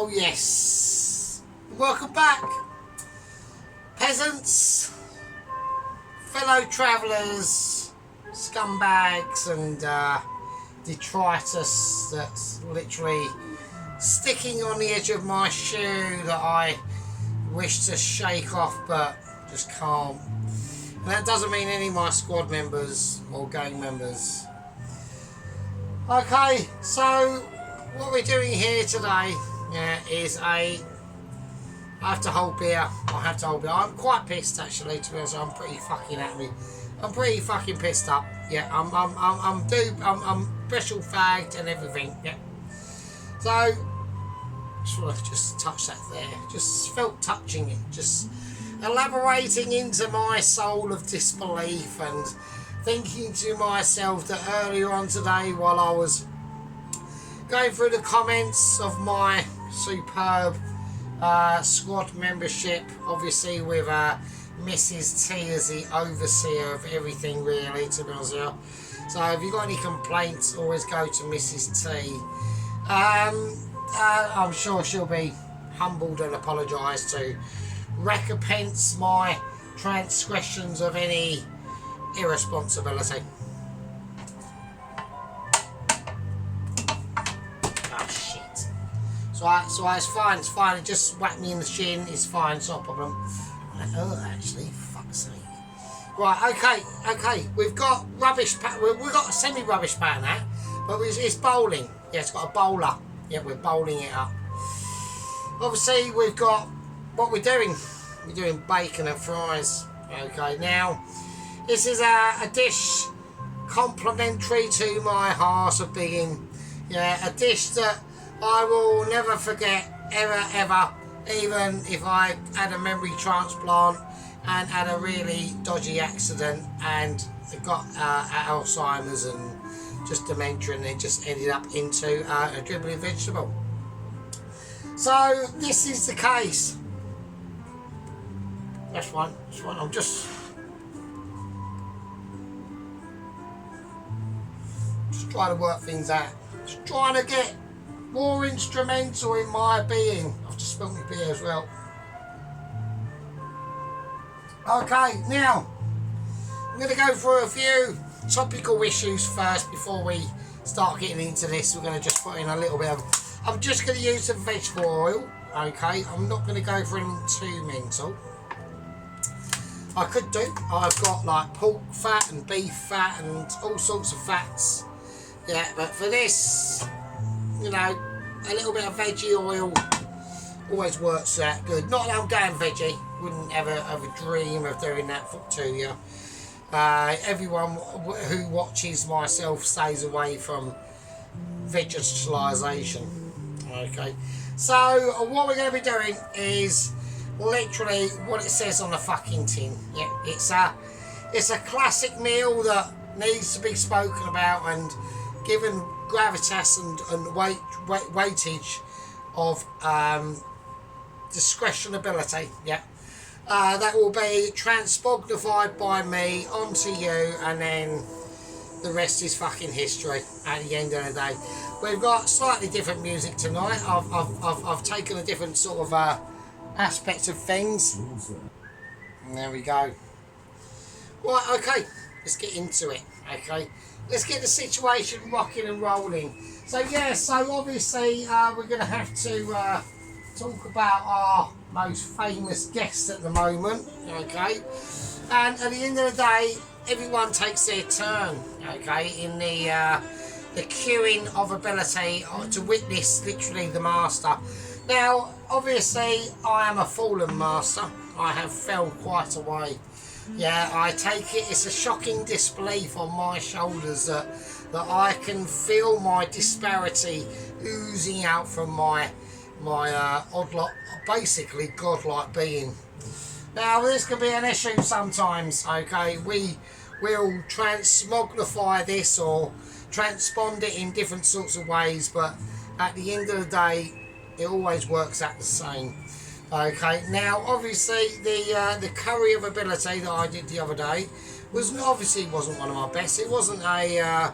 Oh yes, welcome back, peasants, fellow travellers, scumbags and detritus that's literally sticking on the edge of my shoe that I wish to shake off but just can't. And that doesn't mean any of my squad members or gang members. Okay, so what we're doing here today is I have to hold beer. I'm quite pissed actually, to be honest. I'm pretty fucking happy. I'm pretty fucking pissed up. Yeah, I'm special fagged and everything. Yeah. So just want to just touch that there. Just felt touching it. Just elaborating into my soul of disbelief and thinking to myself that earlier on today, while I was going through the comments of my superb squad membership, obviously with Mrs. T as the overseer of everything, really, to be honest with you. So if you've got any complaints, always go to Mrs. T. I'm sure she'll be humbled and apologise to recompense my transgressions of any irresponsibility. Oh shit. So it's fine, it just whacked me in the shin, it's fine, it's not a problem. Actually, fuck's sake. Right, okay, we've got rubbish we've got a semi-rubbish pan now, but it's bowling. Yeah, it's got a bowler. Yeah, we're bowling it up. Obviously, we've got what we're doing. We're doing bacon and fries. Okay, now this is a dish complimentary to my heart of being. Yeah, a dish that I will never forget ever, even if I had a memory transplant and had a really dodgy accident and got Alzheimer's and just dementia, and it just ended up into a dribbling vegetable. So this is the case. That's one. I'm just trying to work things out. Just trying to get more instrumental in my being. I've just spilled my beer as well. Okay, now I'm going to go through a few topical issues first before we start getting into this. We're going to just put in a little bit of... I'm just going to use some vegetable oil. Okay, I'm not going to go for anything too mental. I could do. I've got like pork fat and beef fat and all sorts of fats. Yeah, but for this, you know, a little bit of veggie oil always works that good. Not that I'm going veggie. Wouldn't ever have a dream of doing that to you. Everyone who watches myself stays away from vegetalisation. Okay, so what we're going to be doing is literally what it says on the fucking tin. Yeah, it's a classic meal that needs to be spoken about and given gravitas and weightage of discretionability. Yeah. That will be transpognified by me onto you, and then the rest is fucking history at the end of the day. We've got slightly different music tonight. I've taken a different sort of aspect of things. And there we go. Right, okay, let's get into it. Okay, let's get the situation rocking and rolling. So yeah, so obviously we're going to have to talk about our most famous guest at the moment, okay? And at the end of the day, everyone takes their turn, okay, in the queuing of ability to witness literally the master. Now, obviously, I am a fallen master. I have fell quite a way. Yeah, I take it, it's a shocking disbelief on my shoulders that I can feel my disparity oozing out from my basically godlike being. Now this can be an issue sometimes, okay? We will transmogrify this or transpond it in different sorts of ways, but at the end of the day it always works out the same. Okay, now obviously the curry of ability that I did the other day wasn't one of my best. It wasn't a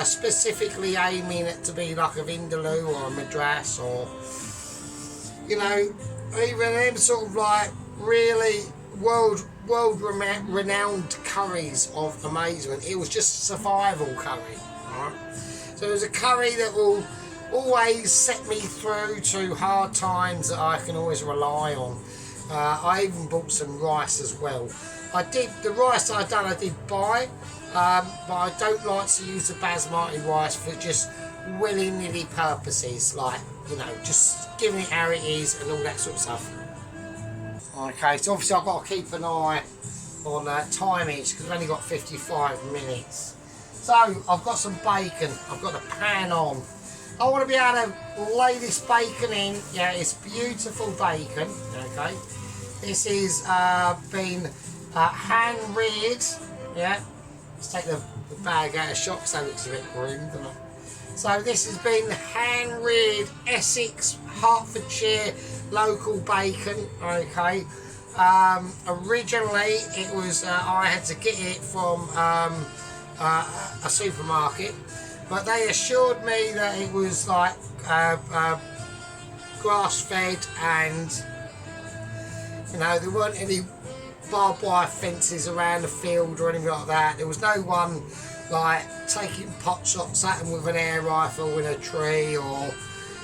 specifically aiming it to be like a Vindaloo or a Madras or you know, even them sort of like really world renowned curries of amazement. It was just survival curry, right? So it was a curry that will always set me through to hard times that I can always rely on. I even bought some rice as well. The rice I did buy, but I don't like to use the basmati rice for just willy-nilly purposes, like, you know, just giving it how it is and all that sort of stuff. Okay, so obviously I've got to keep an eye on timings because I've only got 55 minutes. So I've got some bacon, I've got the pan on. I want to be able to lay this bacon in. Yeah, it's beautiful bacon, okay. This is been hand reared, yeah. Let's take the bag out of shop because that looks a bit green, doesn't it? So this has been hand reared Essex, Hertfordshire local bacon, okay. Originally it was, I had to get it from a supermarket, but they assured me that it was like grass fed, and you know, there weren't any barbed wire fences around the field or anything like that. There was no one like taking pot shots at them with an air rifle in a tree, or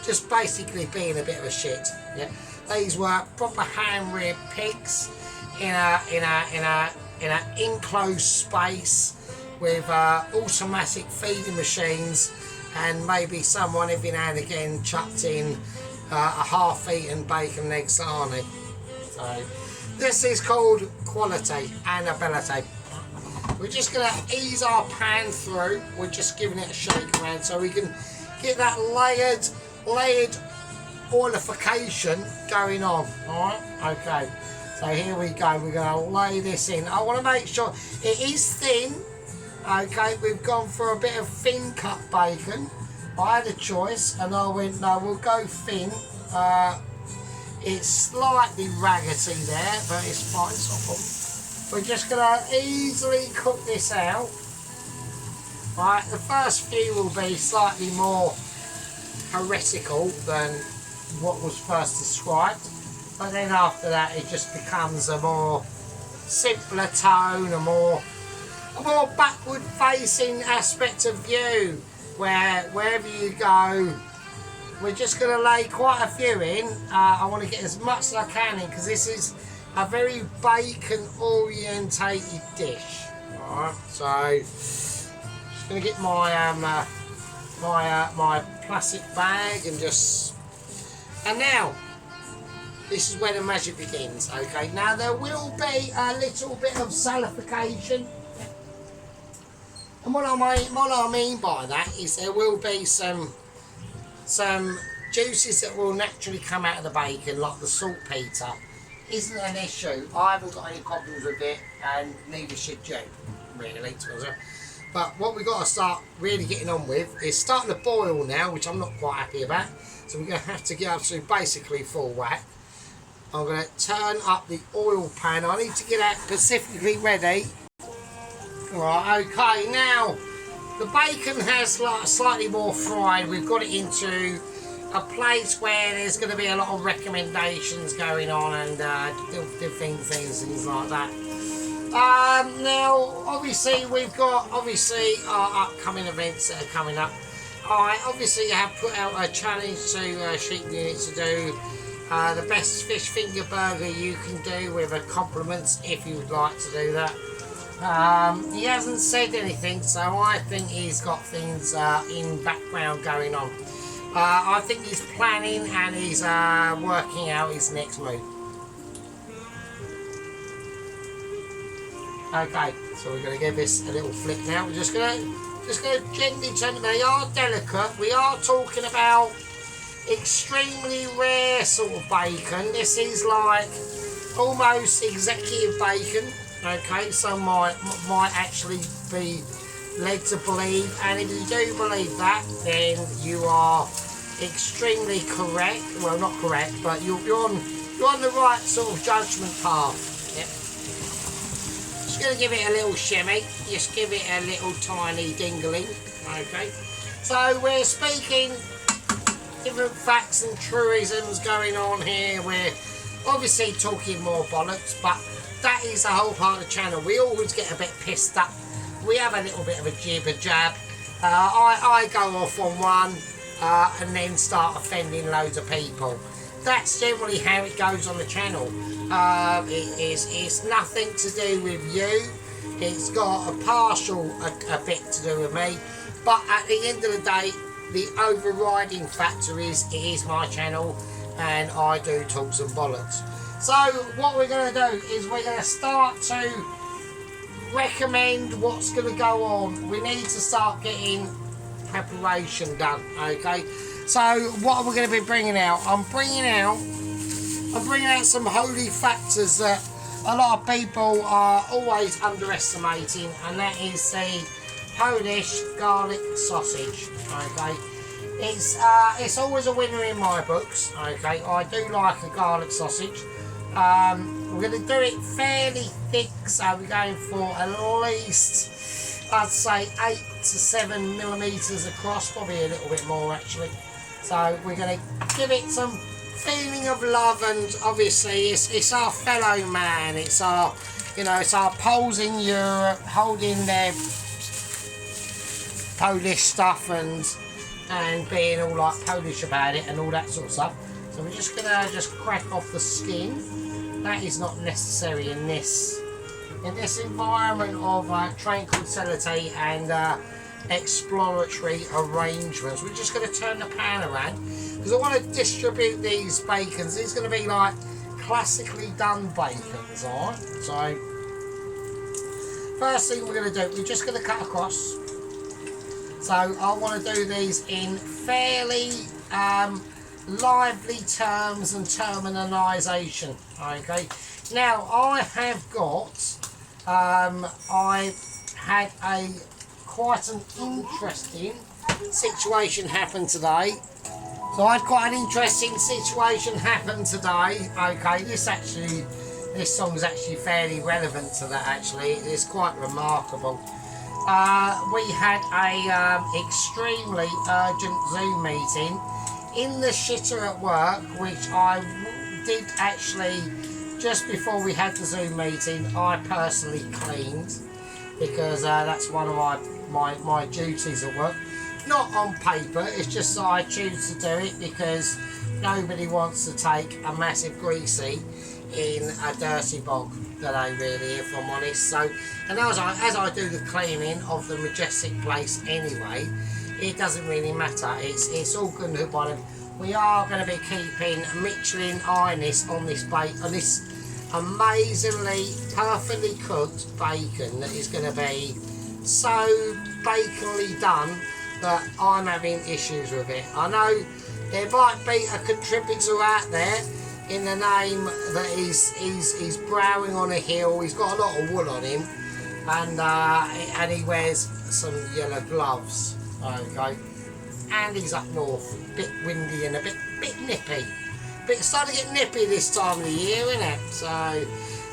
just basically being a bit of a shit. Yeah, these were proper hand-reared pigs in a enclosed space with automatic feeding machines, and maybe someone every now and again chucked in a half-eaten bacon and egg sarnie. So this is called quality and ability. We're just going to ease our pan through. We're just giving it a shake around so we can get that layered oilification going on. Alright, okay. So here we go. We're going to lay this in. I want to make sure it is thin. Okay, we've gone for a bit of thin cut bacon. I had a choice and I went, no, we'll go thin. It's slightly raggedy there, but it's fine, it's not a problem. We're just going to easily cook this out. Right, the first few will be slightly more heretical than what was first described, but then after that it just becomes a more simpler tone, a more backward facing aspect of view, where wherever you go, we're just going to lay quite a few in. I want to get as much as I can in because this is a very bacon orientated dish. Alright, so just going to get my my plastic bag and now this is where the magic begins. Okay, now there will be a little bit of salification. And what I mean by that is there will be some juices that will naturally come out of the bacon, like the saltpetre. Isn't an issue. I haven't got any problems with it, and neither should you, really. But what we've got to start really getting on with is starting to boil now, which I'm not quite happy about. So we're going to have to get up to basically full whack. I'm going to turn up the oil pan. I need to get that specifically ready. Right, okay, now the bacon has like slightly more fried. We've got it into a place where there's going to be a lot of recommendations going on and different things like that. Now, obviously, we've got our upcoming events that are coming up. I obviously have put out a challenge to Sheep Unit to do the best fish finger burger you can do with a compliments if you would like to do that. He hasn't said anything, so I think he's got things in background going on. I think he's planning and he's working out his next move. Okay, so we're going to give this a little flick now. We're just going to gently turn it. They are delicate. We are talking about extremely rare sort of bacon. This is like almost executive bacon. Okay, some might actually be led to believe, and if you do believe that, then you are extremely correct. Well, not correct, but you're on the right sort of judgment path. Yep. Just going to give it a little shimmy. Just give it a little tiny dingling. Okay. So we're speaking different facts and truisms going on here. We're obviously talking more bollocks, but that is the whole part of the channel. We always get a bit pissed up. We have a little bit of a jibber jab. I go off on one and then start offending loads of people. That's generally how it goes on the channel. It's nothing to do with you. It's got a partial a bit to do with me, but at the end of the day, the overriding factor is it is my channel and I do talk some bollocks. So what we're going to do is we're going to start to recommend what's going to go on. We need to start getting preparation done, okay? So what are we going to be bringing out? I'm bringing out some holy factors that a lot of people are always underestimating, and that is the Polish garlic sausage, okay? It's always a winner in my books, okay? I do like a garlic sausage. We're going to do it fairly thick, so we're going for at least, I'd say 8 to 7 millimeters across, probably a little bit more actually. So we're going to give it some feeling of love, and obviously it's our fellow man. It's our, you know, it's our Poles in Europe holding their Polish stuff and being all like Polish about it and all that sort of stuff. So we're just going to just crack off the skin. That is not necessary in this environment of tranquility and exploratory arrangements. We're just going to turn the pan around because I want to distribute these bacons. These are going to be like classically done bacons, alright? So first thing we're going to do, we're just going to cut across. So I want to do these in fairly lively terms and terminalisation, okay? Now I have got I had quite an interesting situation happen today. So I had quite an interesting situation happen today. Okay, this song's actually fairly relevant to that actually. It's quite remarkable. We had a extremely urgent Zoom meeting in the shitter at work, which I did actually, just before we had the Zoom meeting, I personally cleaned, because that's one of my duties at work. Not on paper, it's just that I choose to do it because nobody wants to take a massive greasy in a dirty bog today, really, if I'm honest. So, and as I do the cleaning of the majestic place anyway, it doesn't really matter. It's all good and by them. We are going to be keeping Michelin Iris on this amazingly, perfectly cooked bacon that is going to be so baconly done that I'm having issues with it. I know there might be a contributor out there in the name that he's browing on a hill. He's got a lot of wool on him, and he wears some yellow gloves. Okay, and he's up north, a bit windy and a bit nippy. But it's starting to get nippy this time of the year, isn't it? So,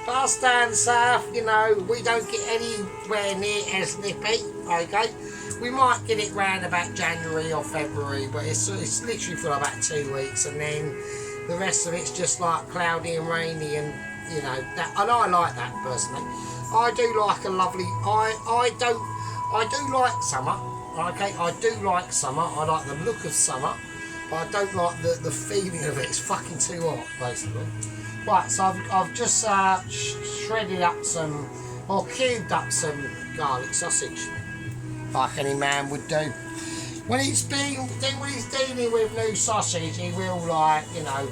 but us down south, you know, we don't get anywhere near as nippy. Okay, we might get it round about January or February, but it's literally for about 2 weeks, and then the rest of it's just like cloudy and rainy, and you know that. And I like that personally. I do like a lovely. I do like summer. Okay, I do like summer. I like the look of summer, but I don't like the feeling of it. It's fucking too hot, basically. Right, so I've just shredded up some, or cubed up some garlic sausage, like any man would do. When he's dealing with new sausage, he will, like, you know,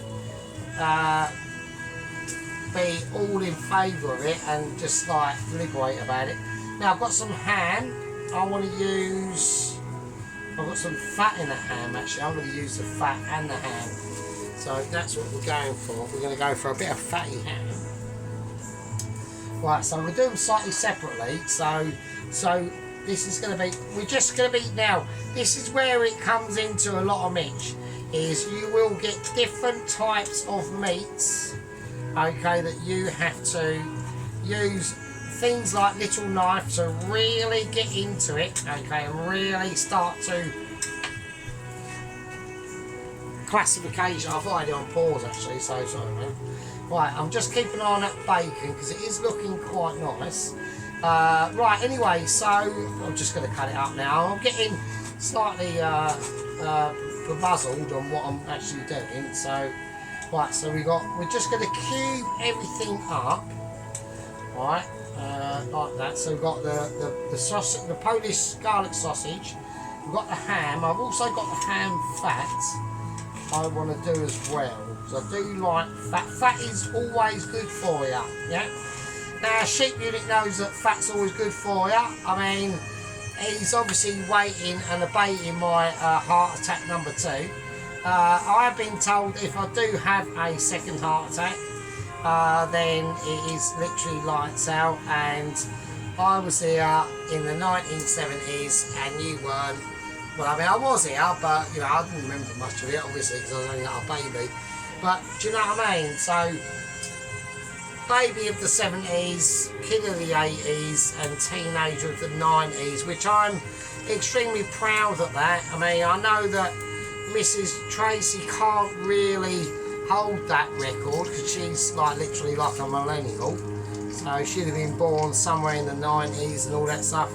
be all in favour of it and just like deliberate about it. Now I've got some ham. I want to use. I've got some fat in the ham actually. I'm going to use the fat and the ham. So that's what we're going for. We're going to go for a bit of fatty ham. Right, so we'll do them slightly separately. So this is going to be, we're just going to be, now this is where it comes into a lot of Mitch, is you will get different types of meats, okay, that you have to use things like little knife to really get into it, okay, and really start to classification. I've got it on pause actually, so sorry, man. Right, I'm just keeping an eye on that bacon because it is looking quite nice. Right, anyway, so I'm just going to cut it up now. I'm getting slightly bemuzzled on what I'm actually doing. So, right, so we're just going to cube everything up, right, like that. So we've got the sausage, the Polish garlic sausage. We've got the ham. I've also got the ham fat I want to do as well. Because I do like fat. Fat is always good for you, yeah? Now, Sheep Unit knows that fat's always good for you. I mean, he's obviously waiting and debating my heart attack number 2. I have been told if I do have a second heart attack, then it is literally lights out. And I was here in the 1970s and you weren't. Well, I mean, I was here, but, you know, I didn't remember much of it, obviously, because I was only a baby. But, do you know what I mean? So, baby of the 70s, kid of the 80s, and teenager of the 90s, which I'm extremely proud of that. I mean, I know that Mrs. Tracy can't really hold that record, because she's, like, literally like a millennial. So, she'd have been born somewhere in the 90s and all that stuff.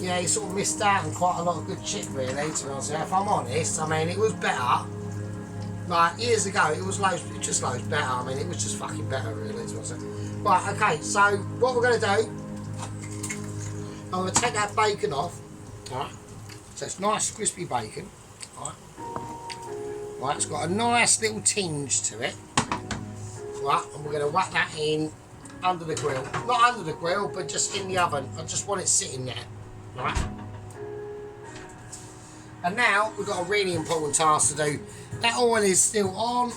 Yeah, he sort of missed out on quite a lot of good shit, really, to be honest. If I'm honest, I mean, it was better. Like, years ago, it was just loads better. I mean, it was just fucking better, really, to be honest. Right, okay, so what we're going to do, I'm going to take that bacon off, alright? So it's nice, crispy bacon, alright? Right, it's got a nice little tinge to it. Right, and we're going to whack that in under the grill. Not under the grill, but just in the oven. I just want it sitting there. Right. And now we've got a really important task to do. That oil is still on.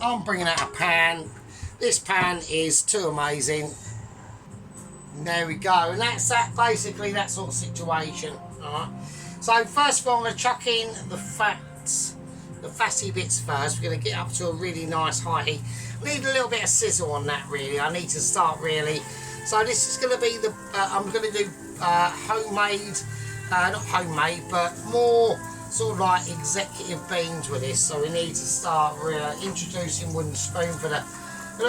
I'm bringing out a pan. This pan is too amazing. And there we go. And that's that, basically that sort of situation. Alright. So first of all, I'm going to chuck in the fats, the fatty bits first. We're going to get up to a really nice high heat. I need a little bit of sizzle on that, really. I need to start really. So this is going to be the. I'm going to do homemade, not homemade, but more sort of like executive beans with this. So we need to start introducing wooden spoon for the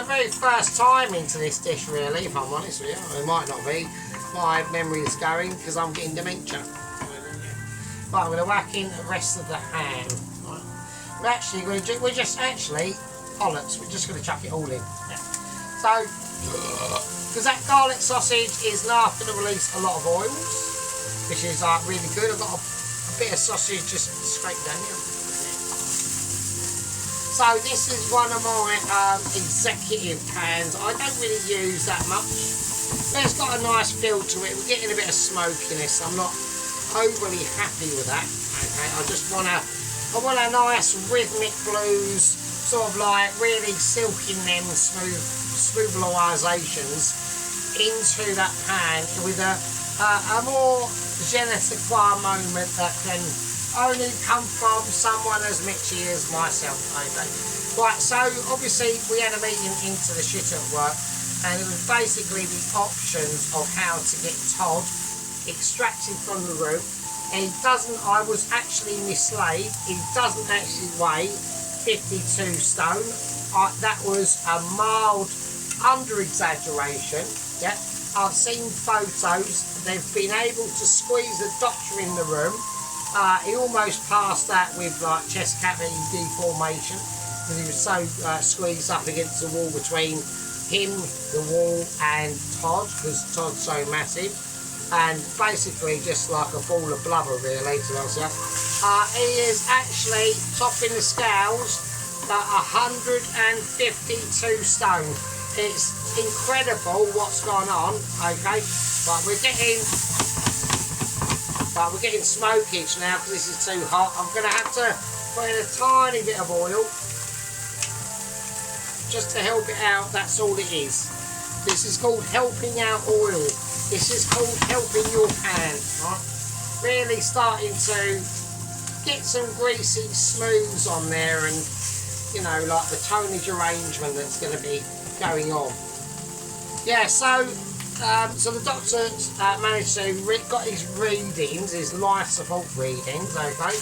very first time into this dish, really, if I'm honest with you. It might not be. My memory is going because I'm getting dementia. Right, I'm going to whack in the rest of the ham. Right. We're just actually bollocks. We're just going to chuck it all in. Yeah. So, because that garlic sausage is now going to release a lot of oils, which is really good. I've got a bit of sausage just scraped down here. So this is one of my executive pans. I don't really use that much, but it's got a nice feel to it. We're getting a bit of smokiness. I'm not overly happy with that. Okay, I want a nice rhythmic blues, sort of like really silking them smootherizations into that pan with a more je ne sais quoi moment that can only come from someone as mitchy as myself. Okay. Right, so obviously we had a meeting into the shit at work, and it was basically the options of how to get Todd extracted from the room. And I was actually mislaid. He doesn't actually weigh 52 stone. That was a mild under-exaggeration. Yeah, I've seen photos. They've been able to squeeze a doctor in the room. He almost passed that with like chest cavity deformation because he was so squeezed up against the wall between him, the wall, and Todd, because Todd's so massive. And basically just like a ball of blubber, really, to be honest with you. He is actually topping the scales at 152 stone. It's incredible what's gone on, okay? But we're getting smokage now because this is too hot. I'm going to have to put in a tiny bit of oil just to help it out. That's all it is. This is called helping out oil. This is called helping your pan, right? Really starting to get some greasy smooths on there, and you know, like the tonnage arrangement that's going to be going on. Yeah, so the doctor managed to got his readings, his life support readings, okay.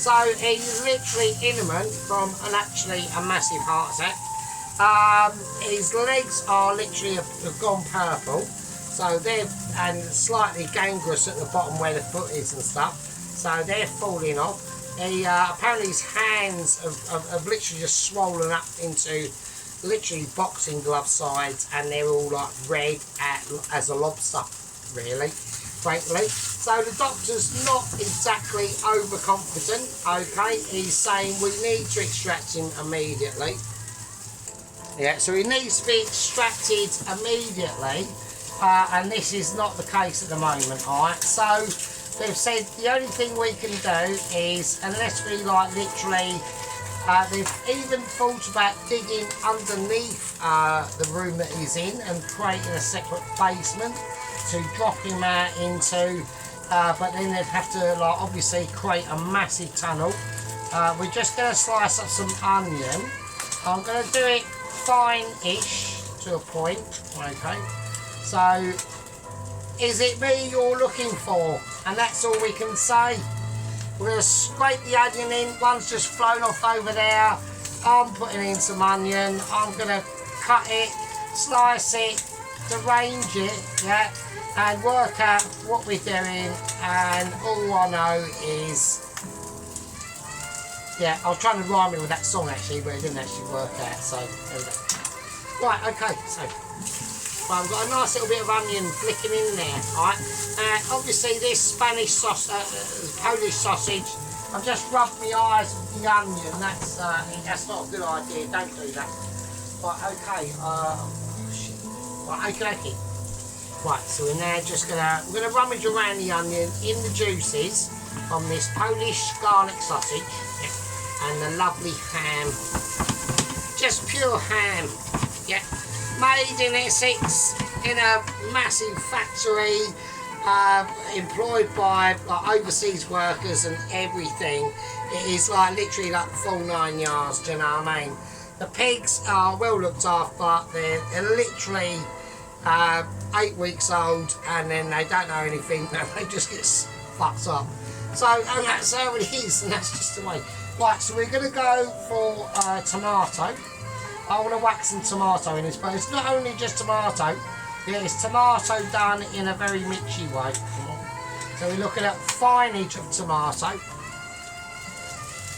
So he's literally inanimate from actually a massive heart attack. His legs are literally have gone purple, so they're and slightly gangrenous at the bottom where the foot is and stuff. So they're falling off. He apparently his hands have literally just swollen up into literally boxing glove sides, and they're all like red as a lobster, really, frankly. So the doctor's not exactly overconfident. Okay, he's saying we need to extract him immediately. Yeah, so he needs to be extracted immediately, and this is not the case at the moment. Alright, so they've said the only thing we can do is, unless we like literally, they've even thought about digging underneath the room that he's in and creating a separate basement to drop him out into, but then they'd have to like obviously create a massive tunnel. We're just going to slice up some onion. I'm going to do it fine-ish to a point. Okay, so is it me you're looking for? And that's all we can say. We're going to scrape the onion in. One's just flown off over there. I'm putting in some onion. I'm going to cut it, slice it, arrange it, yeah, and work out what we're doing. And all I know is, yeah, I was trying to rhyme it with that song actually, but it didn't actually work out. So there we go. Right, okay, so well, I've got a nice little bit of onion flicking in there, alright. Obviously this Spanish sausage, Polish sausage, I've just rubbed my eyes with the onion. That's not a good idea. Don't do that. Right, okay. Shit. Right, okay. Right, so we're now just we're gonna rummage around the onion in the juices from this Polish garlic sausage, yeah, and the lovely ham, just pure ham, yeah. Made in Essex in a massive factory, employed by like overseas workers and everything. It is like literally like the full 9 yards, do you know what I mean? The pigs are well looked after. They're literally 8 weeks old, and then they don't know anything, and they just get fucked up. So, and that's how it is, and that's just the way. Right, so we're going to go for tomato. I want to whack some tomato in this, but it's not only just tomato, yeah, it's tomato done in a very mitchy way. So we're looking at fineage of tomato.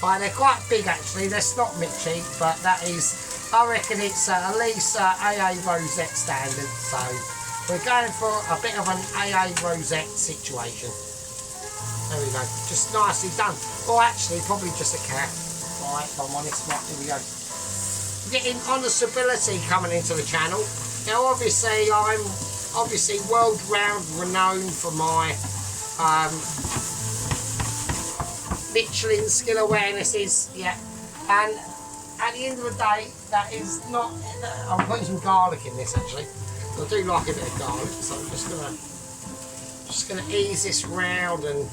Right, they're quite big actually, they're not mitchy, but that is, I reckon it's at least AA Rosette standard, so we're going for a bit of an AA Rosette situation. There we go, just nicely done. Or actually, probably just a cat. Right, if I'm honest, right, here we go. Getting honestability coming into the channel. Now obviously I'm world renowned for my Michelin skill awarenesses, yeah, and at the end of the day that is not, I'm putting some garlic in this actually. I do like a bit of garlic, so I'm just gonna ease this round and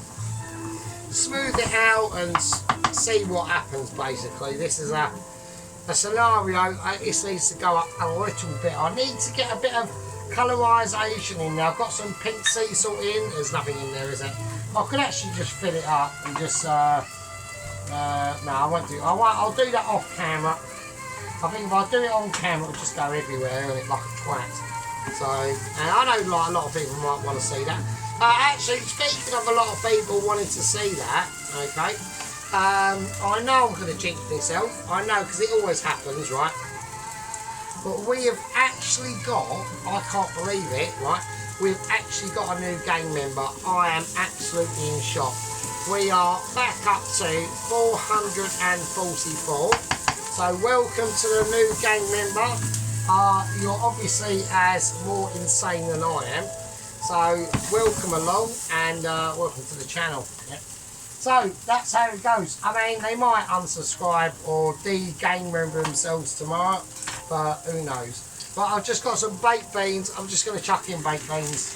smooth it out and see what happens basically. This is a scenario, it needs to go up a little bit. I need to get a bit of colorisation in there. I've got some pink sea salt in. There's nothing in there, is it? I could actually just fill it up and just no, I won't do. I'll do that off camera. I think if I do it on camera, it'll just go everywhere and it like a twat. So, and I know like a lot of people might want to see that. Actually, speaking of a lot of people wanting to see that, okay. I know I'm going to jinx myself, I know, because it always happens, right? But we have actually got, I can't believe it, right? We've actually got a new gang member. I am absolutely in shock. We are back up to 444. So welcome to the new gang member. You're obviously as more insane than I am. So welcome along and welcome to the channel. Yeah. So that's how it goes. I mean, they might unsubscribe or de-gang member themselves tomorrow, but who knows. But I've just got some baked beans. I'm just going to chuck in baked beans.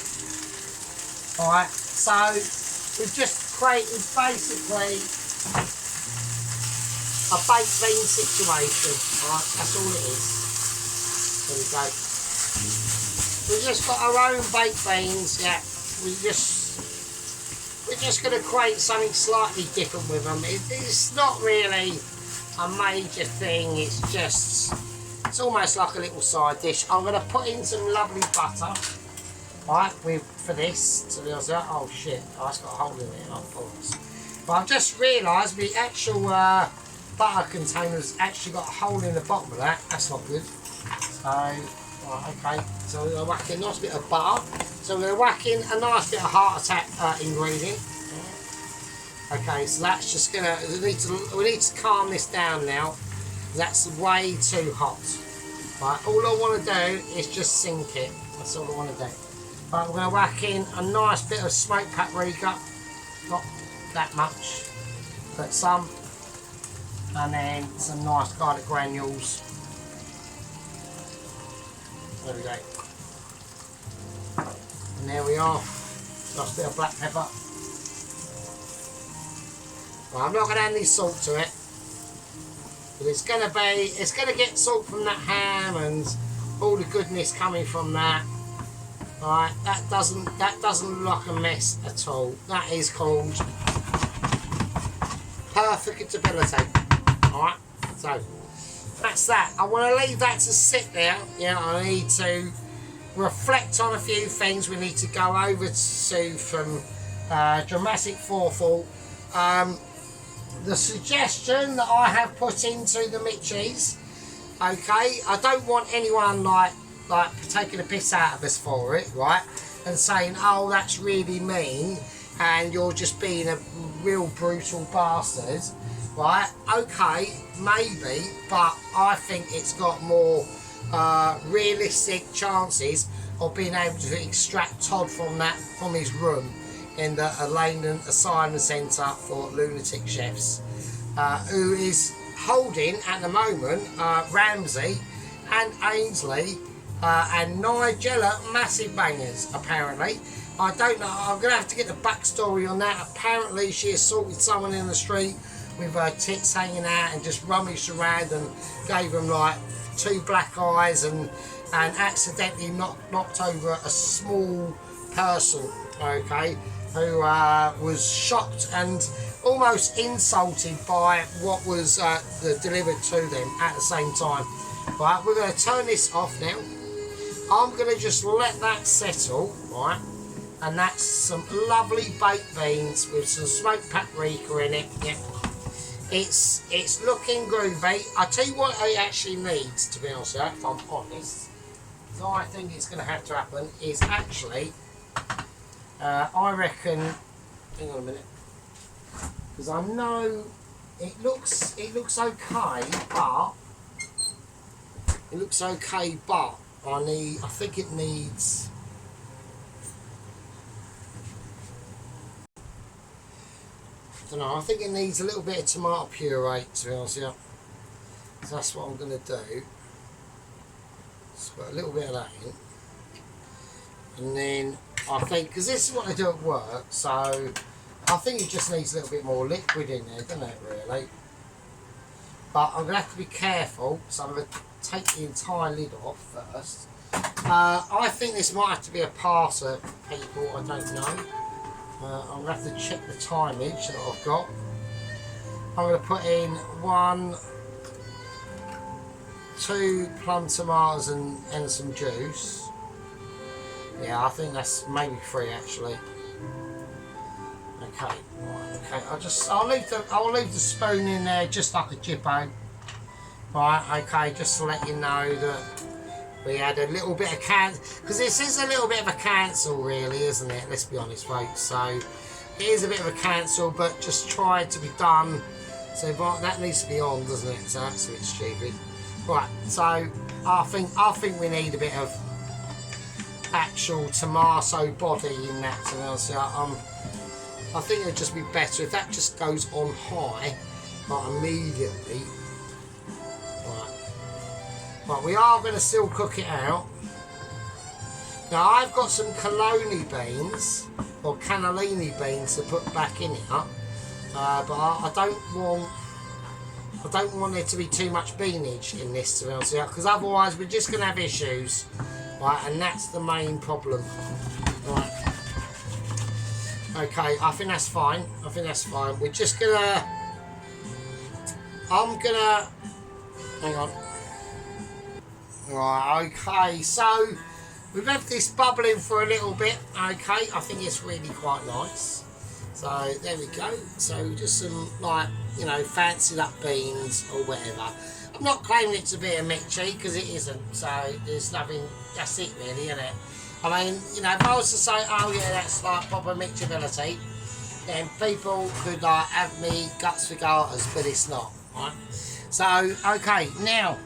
Alright, so we've just created basically a baked bean situation. Alright, that's all it is. There we go. We've just got our own baked beans, yeah. We're just going to create something slightly different with them. It's not really a major thing, it's just, it's almost like a little side dish. I'm going to put in some lovely butter, right, for this. So there's that. Oh shit, oh, it's got a hole in it, of course. But I've just realised the actual butter container's actually got a hole in the bottom of that. That's not good. So, right, okay, so we're going to whack in a nice bit of butter. So we're going to whack in a nice bit of heart attack ingredient. Okay, so that's just going to, we need to calm this down now. That's way too hot. Right, all I want to do is just sink it. That's all I want to do. Right, we're going to whack in a nice bit of smoked paprika. Not that much, but some. And then some nice garlic granules. There we go. And there we are. Nice bit of black pepper. Well, I'm not going to add any salt to it, but it's going to get salt from that ham and all the goodness coming from that. Right, that doesn't look like a mess at all. That is called perfectability. Alright, so that's that. I want to leave that to sit there. I need to reflect on a few things. We need to go over to from Dramatic Forethought. The suggestion that I have put into the Mitchies, okay, I don't want anyone like taking a piss out of us for it, right, and saying, oh, that's really mean and you're just being a real brutal bastard, right? Okay, maybe, but I think it's got more realistic chances of being able to extract Todd from his room in the Leyland Asylum Centre for Lunatic Chefs, who is holding at the moment Ramsay and Ainsley and Nigella massive bangers, apparently. I don't know, I'm going to have to get the backstory on that. Apparently she assaulted someone in the street with her tits hanging out and just rummaged around and gave them like 2 black eyes and accidentally knocked over a small person, okay, who was shocked and almost insulted by what was delivered to them at the same time. Right, we're going to turn this off now. I'm going to just let that settle, right, and that's some lovely baked beans with some smoked paprika in it. Yep. It's looking groovy. I'll tell you what it actually needs, to be honest, if I'm honest. So I think it's going to have to happen is actually, I reckon, hang on a minute, because I know it looks okay, but I think it needs, I don't know, I think it needs a little bit of tomato puree, to be honest with you. So that's what I'm going to do. Just put a little bit of that in. And then I think, because this is what I do at work, so I think it just needs a little bit more liquid in there, doesn't it, really? But I'm going to have to be careful, so I'm going to take the entire lid off first. I think this might have to be a passer, people, I don't know. I'm going to have to check the timage that I've got. I'm going to put in 1, 2 plum tomatoes and some juice. Yeah, I think that's maybe 3 actually. Okay, right, okay. I'll leave the spoon in there just like a jippo. Right, okay, just to let you know that we had a little bit of because this is a little bit of a cancel, really, isn't it? Let's be honest, folks. So it is a bit of a cancel, but just tried to be done. So that needs to be on, doesn't it? So that's a bit stupid. Right, so I think we need a bit of actual tomato body in that. So I think it'd just be better if that just goes on high, like immediately. Right, we are going to still cook it out. Now I've got some cannellini beans or cannellini beans to put back in it, but I don't want there to be too much beanage in this, to be honest with you, because otherwise we're just going to have issues, right? And that's the main problem, right? Okay, I think that's fine. I think that's fine. We're just gonna. I'm gonna. Hang on. Right, okay, so we've left this bubbling for a little bit. Okay, I think it's really quite nice. So there we go. So just some, like, you know, fancied up beans or whatever. I'm not claiming it to be a Mitchie because it isn't. So there's nothing. That's it, really, isn't it? I mean, you know, if I was to say, oh yeah, that's like proper Mitchability, then people could like have me guts for garters, but it's not, right? So okay, now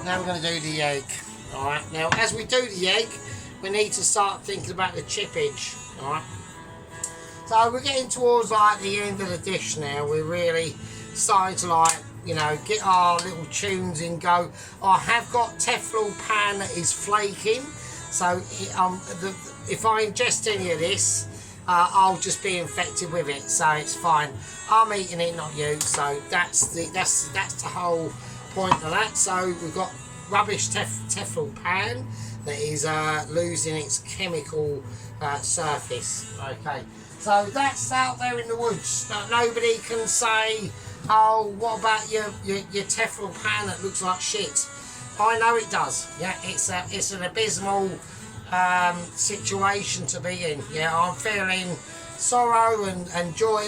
we're going to do the egg. Alright, now as we do the egg, we need to start thinking about the chippage. Alright, so we're getting towards like the end of the dish now. We're really starting to, like, you know, get our little tunes in go. I have got Teflon pan that is flaking, so if I ingest any of this, I'll just be infected with it, so it's fine. I'm eating it, not you, so that's the whole point of that. So we've got rubbish Teflon pan that is losing its chemical surface. Okay, so that's out there in the woods. Nobody can say, oh, what about your Teflon pan that looks like shit? I know it does. Yeah, it's an abysmal situation to be in. Yeah, I'm feeling sorrow and joy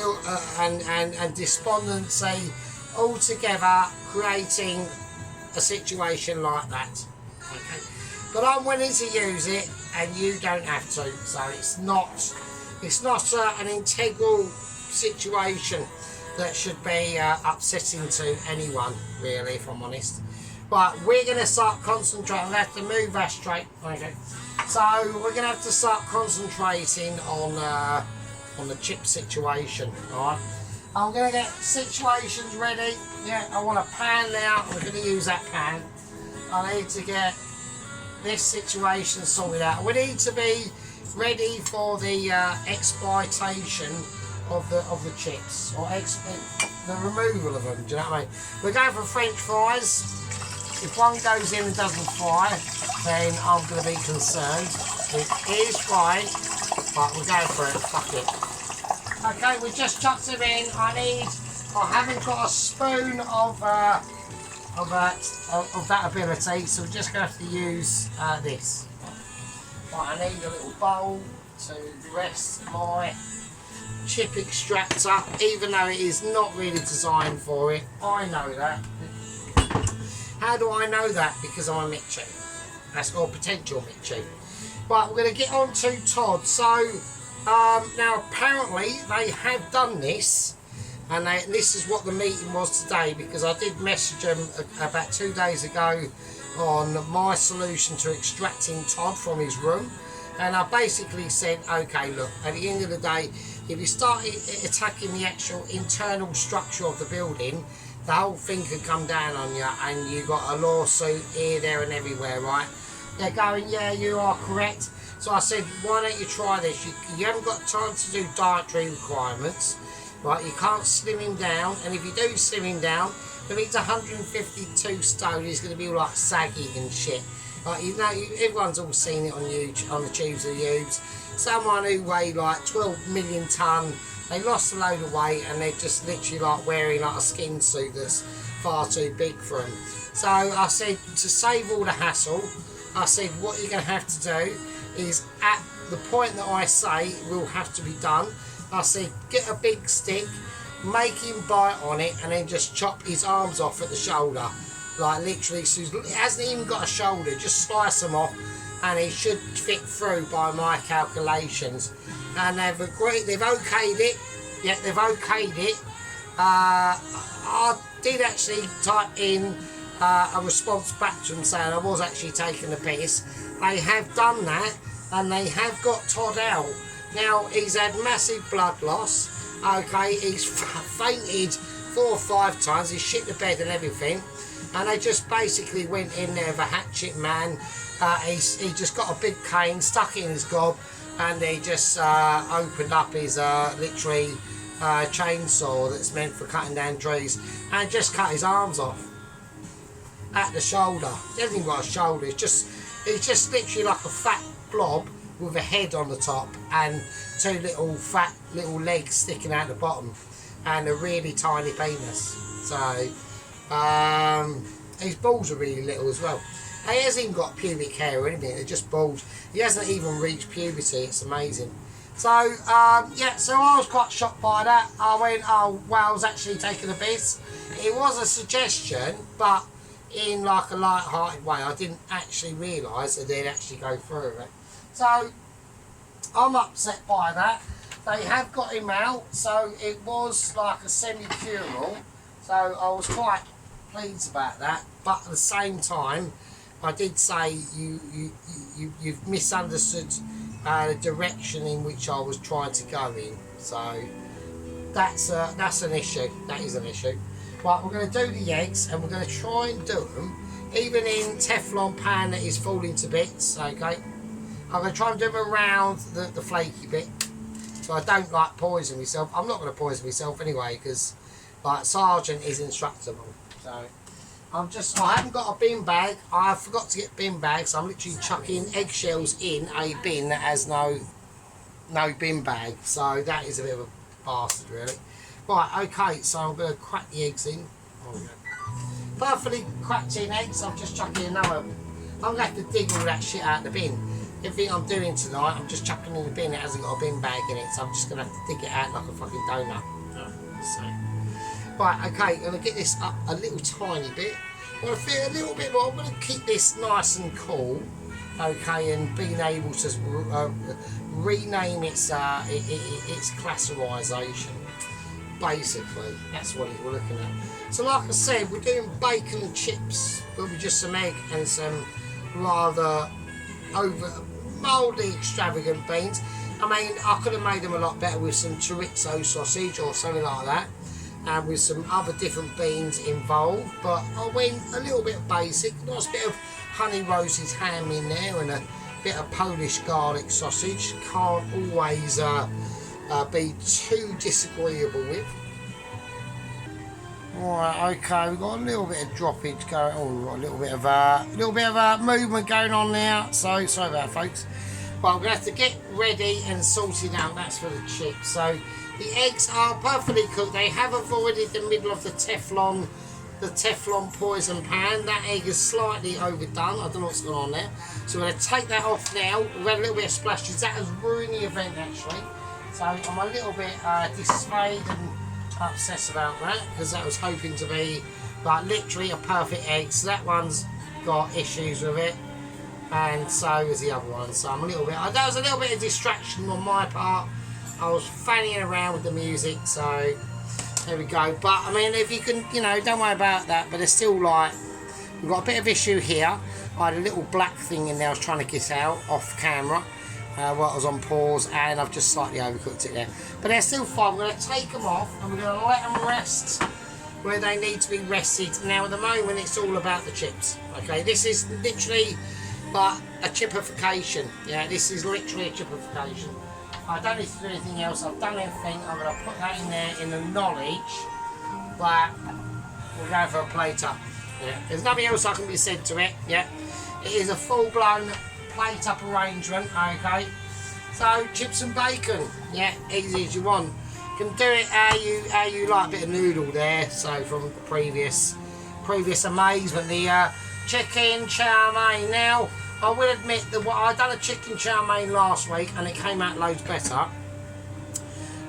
and despondency all together, creating a situation like that. Okay, but I'm willing to use it, and you don't have to. So it's not an integral situation that should be upsetting to anyone, really, if I'm honest. But we're going to start concentrating. I have to move that straight. Okay. So we're going to have to start concentrating on the chip situation. All right. I'm going to get situations ready. Yeah, I want a pan now. I'm going to use that pan. I need to get this situation sorted out. We need to be ready for the exploitation of the chips, or the removal of them. Do you know what I mean? We're going for French fries. If one goes in and doesn't fry, then I'm going to be concerned. It is fried, but we're going for it. Fuck it. Okay, we just chucked them in. I haven't got a spoon of that ability, so we're just going to have to use this. Right, I need a little bowl to rest my chip extractor, even though it is not really designed for it. I know that. How do I know that? Because I'm a Mitchie. That's or potential Mitchie. Right, we're going to get on to Todd. So now apparently they have done this, and this is what the meeting was today, because I did message them about 2 days ago on my solution to extracting Todd from his room, and I basically said, okay, look, at the end of the day, if you start attacking the actual internal structure of the building, the whole thing could come down on you, and you got a lawsuit here, there and everywhere, right? They're going, yeah, you are correct. So I said, why don't you try this? You haven't got time to do dietary requirements, right? You can't slim him down, and if you do slim him down, if he's 152 stone, he's going to be all like saggy and shit. Like, you know, everyone's all seen it on YouTube, on the tubes of Ubes. Someone who weighed like 12 million tonne, they lost a load of weight, and they're just literally like wearing like a skin suit that's far too big for them. So I said, to save all the hassle, I said, what you're going to have to do is, at the point that I say will have to be done, I said, get a big stick, make him bite on it, and then just chop his arms off at the shoulder. Like, literally, so he hasn't even got a shoulder, just slice them off, and he should fit through by my calculations. And they've agreed, they've okayed it. Yeah, they've okayed it. I did actually type in a response back to them saying I was actually taking the piss. They have done that, and they have got Todd out. Now, he's had massive blood loss. Okay, he's fainted 4 or 5 times. He's shit the bed and everything. And they just basically went in there with a hatchet man. He just got a big cane, stuck it in his gob, and he just opened up his literally chainsaw that's meant for cutting down trees, and just cut his arms off at the shoulder. He hasn't even got a shoulder. He's just literally like a fat blob with a head on the top and two little fat little legs sticking out the bottom and a really tiny penis. So his balls are really little as well. He hasn't even got pubic hair or anything, they're just balls. He hasn't even reached puberty, it's amazing. So, yeah, so I was quite shocked by that. I went, oh, Wales actually taking a piss. It was a suggestion, but in like a light-hearted way. I didn't actually realise that they'd actually go through with it. So, I'm upset by that. They have got him out, so it was like a semi-curable. So I was quite pleased about that. But at the same time, I did say you've misunderstood the direction in which I was trying to go in. So that's an issue. That is an issue. Right, we're going to do the eggs and we're going to try and do them even in Teflon pan that is falling to bits. Okay, I'm going to try and do them around the flaky bit, so I don't like poison myself. I'm not going to poison myself anyway because like Sergeant is instructable. So I haven't got a bin bag. I forgot to get bin bags. So I'm literally chucking eggshells in a bin that has no bin bag. So that is a bit of a bastard, really. Right, okay, so I'm going to crack the eggs in. Perfectly cracked in eggs, I'm just chucking another. I'm going to have to dig all that shit out of the bin. Everything I'm doing tonight, I'm just chucking in the bin. It hasn't got a bin bag in it, so I'm just going to have to dig it out like a fucking donut. Right, okay, I'm going to get this up a little tiny bit. I'm going to feel a little bit more. I'm going to keep this nice and cool, okay, and being able to rename its classification. Basically, that's what we're looking at. So like I said, we're doing bacon and chips, but with just some egg and some rather mildly extravagant beans. I mean, I could have made them a lot better with some chorizo sausage or something like that, and with some other different beans involved, but I went a little bit basic. Nice bit of honey roses ham in there and a bit of Polish garlic sausage. Can't always be too disagreeable with. Alright, okay, we've got a little bit of droppage going on. We've got a little bit of movement going on now. So sorry about that, folks. But we're gonna have to get ready and sorted out. That's for the chips. So the eggs are perfectly cooked. They have avoided the middle of the Teflon poison pan. That egg is slightly overdone. I don't know what's going on there. So we're going to take that off now. We've had a little bit of splashes. That has ruined the event actually. So I'm a little bit dismayed and upset about that because that was hoping to be like literally a perfect egg. So that one's got issues with it, and so is the other one. So I'm a little bit. That was a little bit of distraction on my part. I was fanning around with the music, so there we go. But I mean, if you can, you know, don't worry about that. But it's still like we've got a bit of issue here. I had a little black thing in there I was trying to get out off camera while I was on pause, and I've just slightly overcooked it there. But they're still fine. We're going to take them off and we're going to let them rest where they need to be rested. Now at the moment it's all about the chips. Okay, this is literally like a chipification. Yeah, this is literally a chipification. I don't need to do anything else. I've done everything. I'm going to put that in there in the knowledge that we're going for a plate up. Yeah, there's nothing else I can be said to it. Yeah, it is a full-blown plate up arrangement. Okay, so chips and bacon. Yeah, easy as you want. You can do it how you like. A bit of noodle there. So from the previous amazement, the chicken chow mein. Now I will admit that I done a chicken chow mein last week and it came out loads better.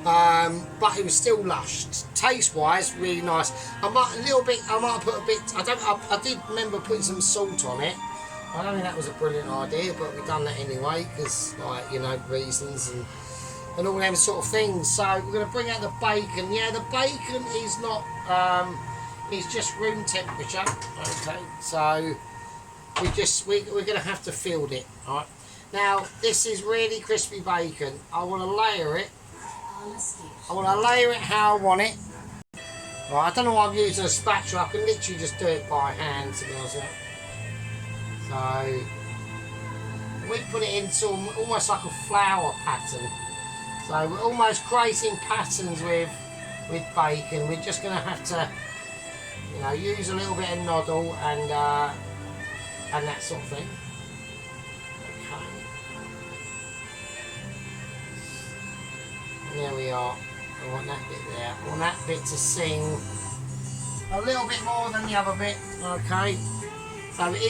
But it was still lush. Taste-wise, really nice. I might have put a bit. I did remember putting some salt on it. I don't think that was a brilliant idea, but we've done that anyway because, like, you know, reasons and all them sort of things. So we're going to bring out the bacon. Yeah, the bacon is not. It's just room temperature. Okay, so we're going to have to field it. All right. Now this is really crispy bacon. I want to layer it. I want to layer it how I want it. Right, I don't know why I'm using a spatula. I can literally just do it by hand, to be honest with you. So we put it into almost like a flower pattern. So we're almost creating patterns with bacon. We're just going to have to, you know, use a little bit of noddle and that sort of thing. Okay. There we are. I want that bit there. I want that bit to sing a little bit more than the other bit. Okay. So it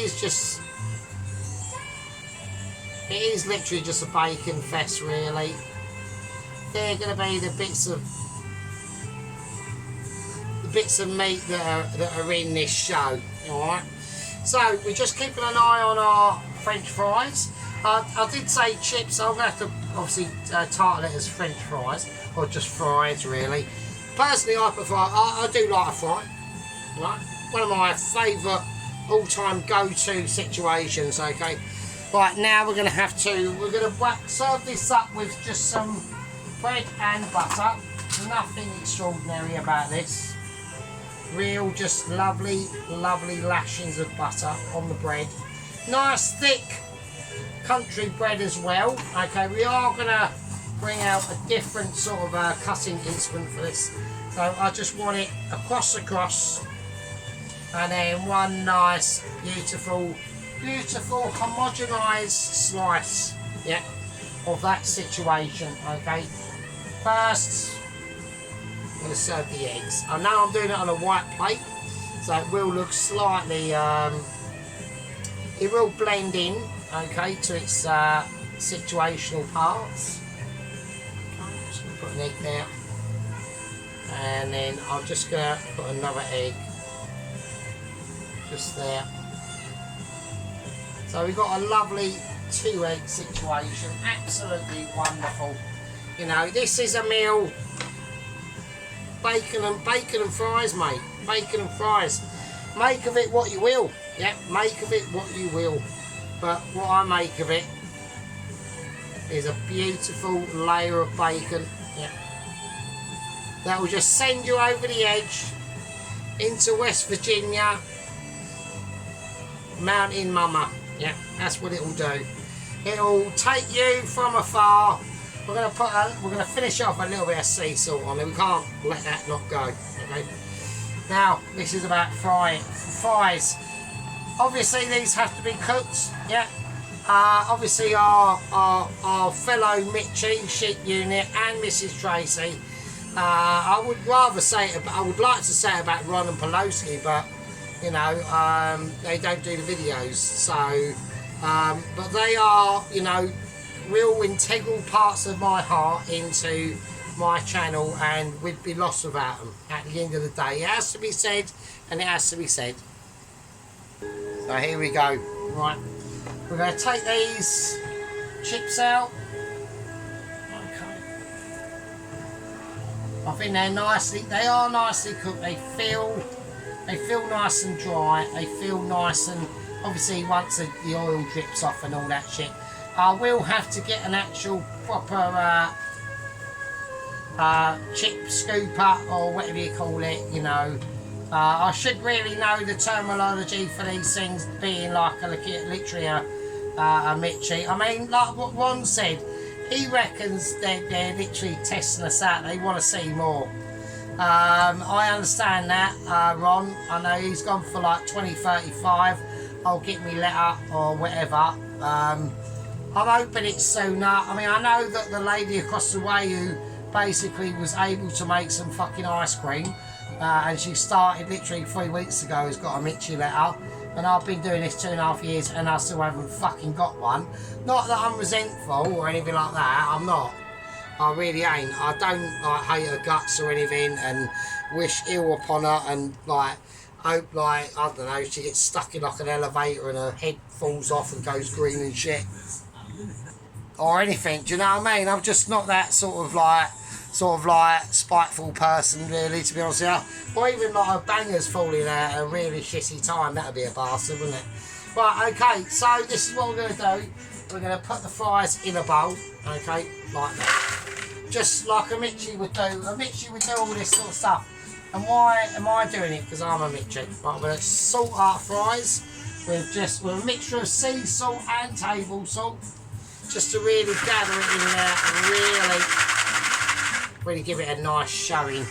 is literally just a bacon fest, really. They're going to be the bits of meat that are in this show. All right. So we're just keeping an eye on our French fries. I did say chips, so I'm going to have to obviously title it as French fries, or just fries really. Personally, I prefer, I do like a fry. Right? One of my favourite all-time go-to situations, okay? Right, now we're going to serve this up with just some bread and butter. Nothing extraordinary about this. Real, just lovely, lovely lashings of butter on the bread. Nice thick country bread as well. Okay, we are going to bring out a different sort of cutting instrument for this. So I just want it across, and then one nice, beautiful homogenised slice, yeah, of that situation. Okay, first I'm going to serve the eggs. I know I'm doing it on a white plate, so it will look slightly, it will blend in, okay, to its situational parts. Okay, I'm just going to put an egg there, and then I'm just going to put another egg just there. So we've got a lovely 2-egg situation, absolutely wonderful. You know, this is a meal. Bacon and fries, mate. Bacon and fries. Make of it what you will. Yeah, make of it what you will. But what I make of it is a beautiful layer of bacon. Yeah. That will just send you over the edge into West Virginia. Mountain Mama. Yeah, that's what it will do. It will take you from afar. We're going to finish off a little bit of sea salt on it. We can't let that not go. Okay. Now this is about fries. Obviously these have to be cooked. Yeah. Obviously our fellow Mitchie, Sheep Unit, and Mrs. Tracy. I would like to say it about Ron and Pelosi, but you know they don't do the videos. So, but they are, you know, real integral parts of my heart into my channel, and we'd be lost without them at the end of the day. It has to be said, and it has to be said. So here we go. Right, we're going to take these chips out. Okay. I think they are nicely cooked. They feel nice and dry. They feel nice, and obviously once the oil drips off and all that shit, I will have to get an actual proper chip scooper, or whatever you call it, you know. I should really know the terminology for these things, being like literally a Mitchie. I mean, like what Ron said, he reckons they're literally testing us out. They want to see more. I understand that, Ron. I know he's gone for like 2035. I'll get me letter or whatever. I'm hoping it's sooner. I mean, I know that the lady across the way who basically was able to make some fucking ice cream, and she started literally 3 weeks ago, has got a Mitchie letter, and I've been doing this 2.5 years and I still haven't fucking got one. Not that I'm resentful or anything like that, I'm not. I really ain't. I don't like hate her guts or anything and wish ill upon her, and like hope, like, I don't know, she gets stuck in like an elevator and her head falls off and goes green and shit. Or anything, do you know what I mean? I'm just not that sort of like spiteful person, really, to be honest with you. Or even like a banger's falling out at a really shitty time, that'd be a bastard, wouldn't it? Right, okay, so this is what we're going to do. We're going to put the fries in a bowl, okay, like that. Just like a Mitchie would do. A Mitchie would do all this sort of stuff. And why am I doing it? Because I'm a Mitchie. Right, we're going to salt our fries with a mixture of sea salt and table salt, just to really gather it in there and really give it a nice showing.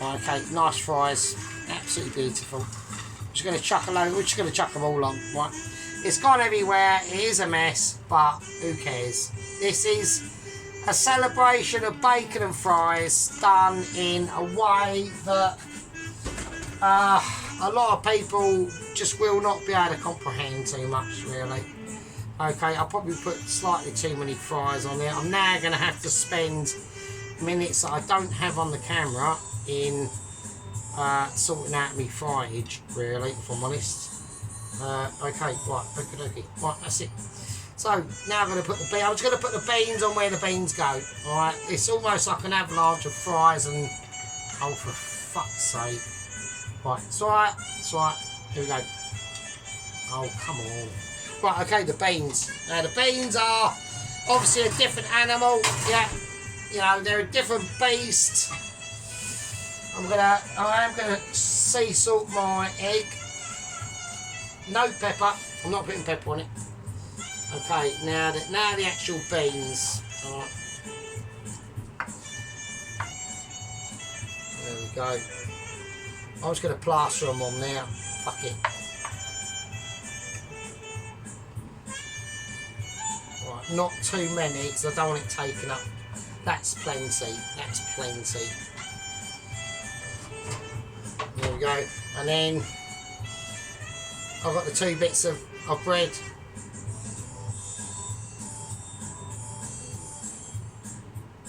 Okay, nice fries, absolutely beautiful. We're just going to chuck them all on. Right, it's gone everywhere. It is a mess, but who cares? This is a celebration of bacon and fries done in a way that a lot of people just will not be able to comprehend too much, really. Okay, I'll probably put slightly too many fries on there. I'm now going to have to spend minutes that I don't have on the camera in sorting out my fryage, really, if I'm honest. Okay, right, okay, right, that's it. So now I'm going to put the beans. I'm just going to put the beans on where the beans go. All right, it's almost like an avalanche of fries and oh, for fuck's sake! Right, it's all right. It's all right. Here we go. Oh, come on. Right, okay, the beans. Now the beans are obviously a different animal. Yeah, you know, they're a different beast. I am gonna sea salt my egg. No pepper. I'm not putting pepper on it. Okay, now the actual beans. All right. There we go. I'm just gonna plaster them on now. Fuck it. Right, not too many because I don't want it taken up. That's plenty. That's plenty. There we go. And then I've got the 2 bits of bread.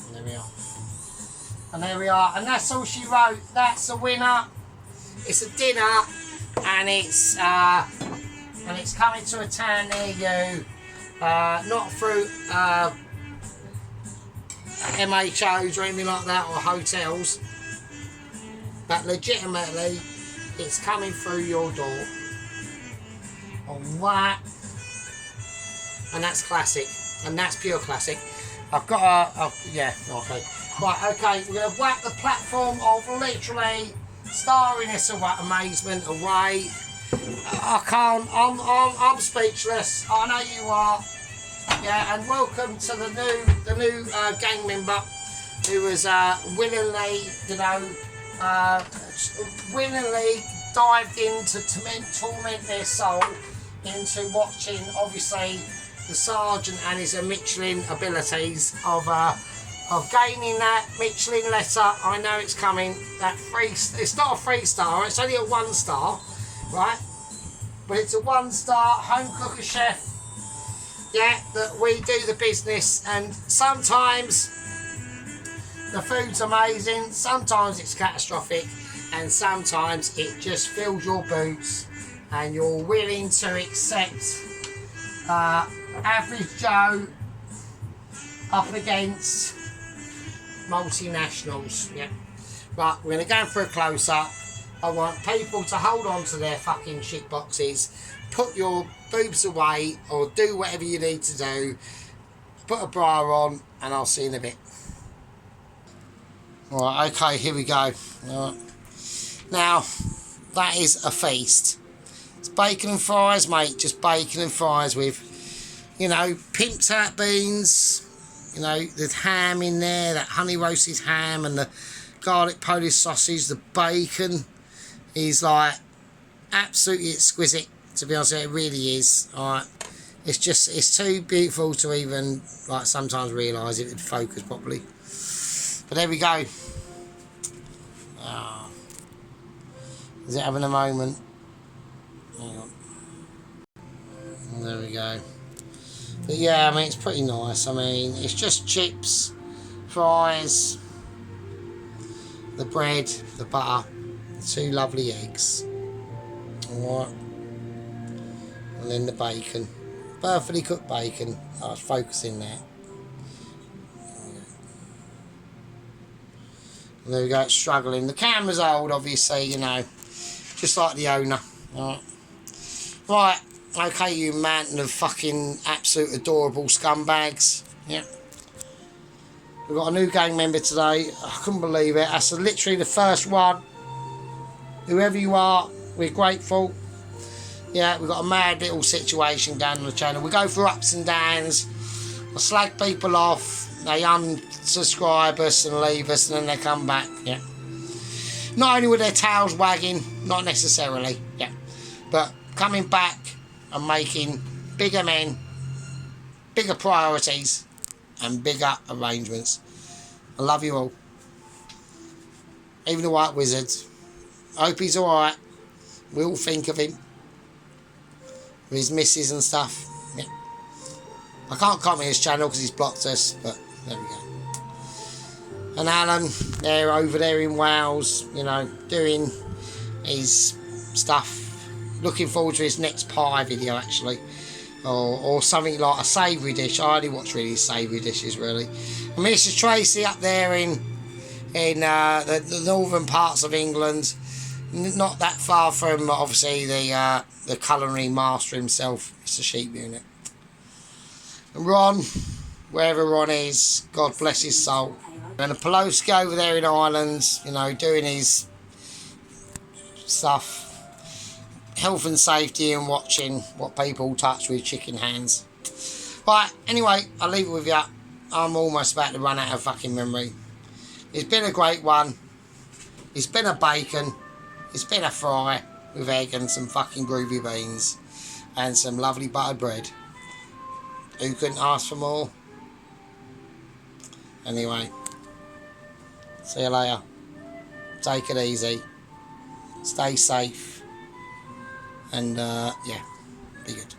And there we are. And there we are. And that's all she wrote. That's a winner. It's a dinner, and it's coming to a town near you. Not through MHOs or anything like that, or hotels, but legitimately it's coming through your door. Alright, and that's classic, and that's pure classic. I've got yeah, okay, right, okay, we're gonna whack the platform of literally stariness of amazement away. I can't, I'm speechless. I know you are. Yeah, and welcome to the new gang member who has willingly, you know, willingly dived in to torment their soul into watching, obviously, the sergeant and his Michelin abilities of gaining that Michelin letter. I know it's coming. That it's not a 3-star. It's only a 1-star, right? But it's a 1-star home cooker chef. Yeah, that we do the business, and sometimes the food's amazing, sometimes it's catastrophic, and sometimes it just fills your boots and you're willing to accept average Joe up against multinationals. Yeah. Right, we're going to go for a close-up. I want people to hold on to their fucking shit boxes, put your boobs away, or do whatever you need to do. Put a bra on, and I'll see you in a bit. Right, okay, here we go. Right. Now, that is a feast. It's bacon and fries, mate. Just bacon and fries with, you know, pimped out beans. You know, there's ham in there, that honey roasted ham, and the garlic Polish sausage. The bacon is like absolutely exquisite. To be honest, it really is. Alright, it's too beautiful to even like sometimes realise it would focus properly. But there we go. Oh. Is it having a moment? Hang on. There we go. But yeah, I mean, it's pretty nice. I mean, it's just chips, fries, the bread, the butter, 2 lovely eggs. Alright. And then the bacon. Perfectly cooked bacon. I was focusing there. And there we go, it's struggling. The camera's old, obviously, you know. Just like the owner. Alright. Right. Okay, you mountain of fucking absolute adorable scumbags. Yeah. We've got a new gang member today. I couldn't believe it. That's literally the first one. Whoever you are, we're grateful. Yeah, we've got a mad little situation going on the channel. We go through ups and downs. I slag people off. They unsubscribe us and leave us, and then they come back. Yeah. Not only with their tails wagging, not necessarily. Yeah. But coming back and making bigger men, bigger priorities. and bigger arrangements. I love you all. Even the White Wizard. I hope he's alright. We all think of him. With his missus and stuff. Yeah. I can't comment his channel because he's blocked us, but there we go. And Alan, they're over there in Wales, you know, doing his stuff. Looking forward to his next pie video, actually. Or something like a savoury dish. I only watch really savoury dishes, really. And Mrs. Tracy up there in the northern parts of England. Not that far from, obviously, the culinary master himself, Mr. Sheep Unit. And Ron, wherever Ron is, God bless his soul. And a Poloski over there in Ireland, you know, doing his stuff. Health and safety and watching what people touch with chicken hands. Right, anyway, I'll leave it with you. I'm almost about to run out of fucking memory. It's been a great one. It's been a bacon. It's been a fry with egg and some fucking groovy beans. And some lovely buttered bread. Who couldn't ask for more? Anyway. See you later. Take it easy. Stay safe. And, yeah, be good.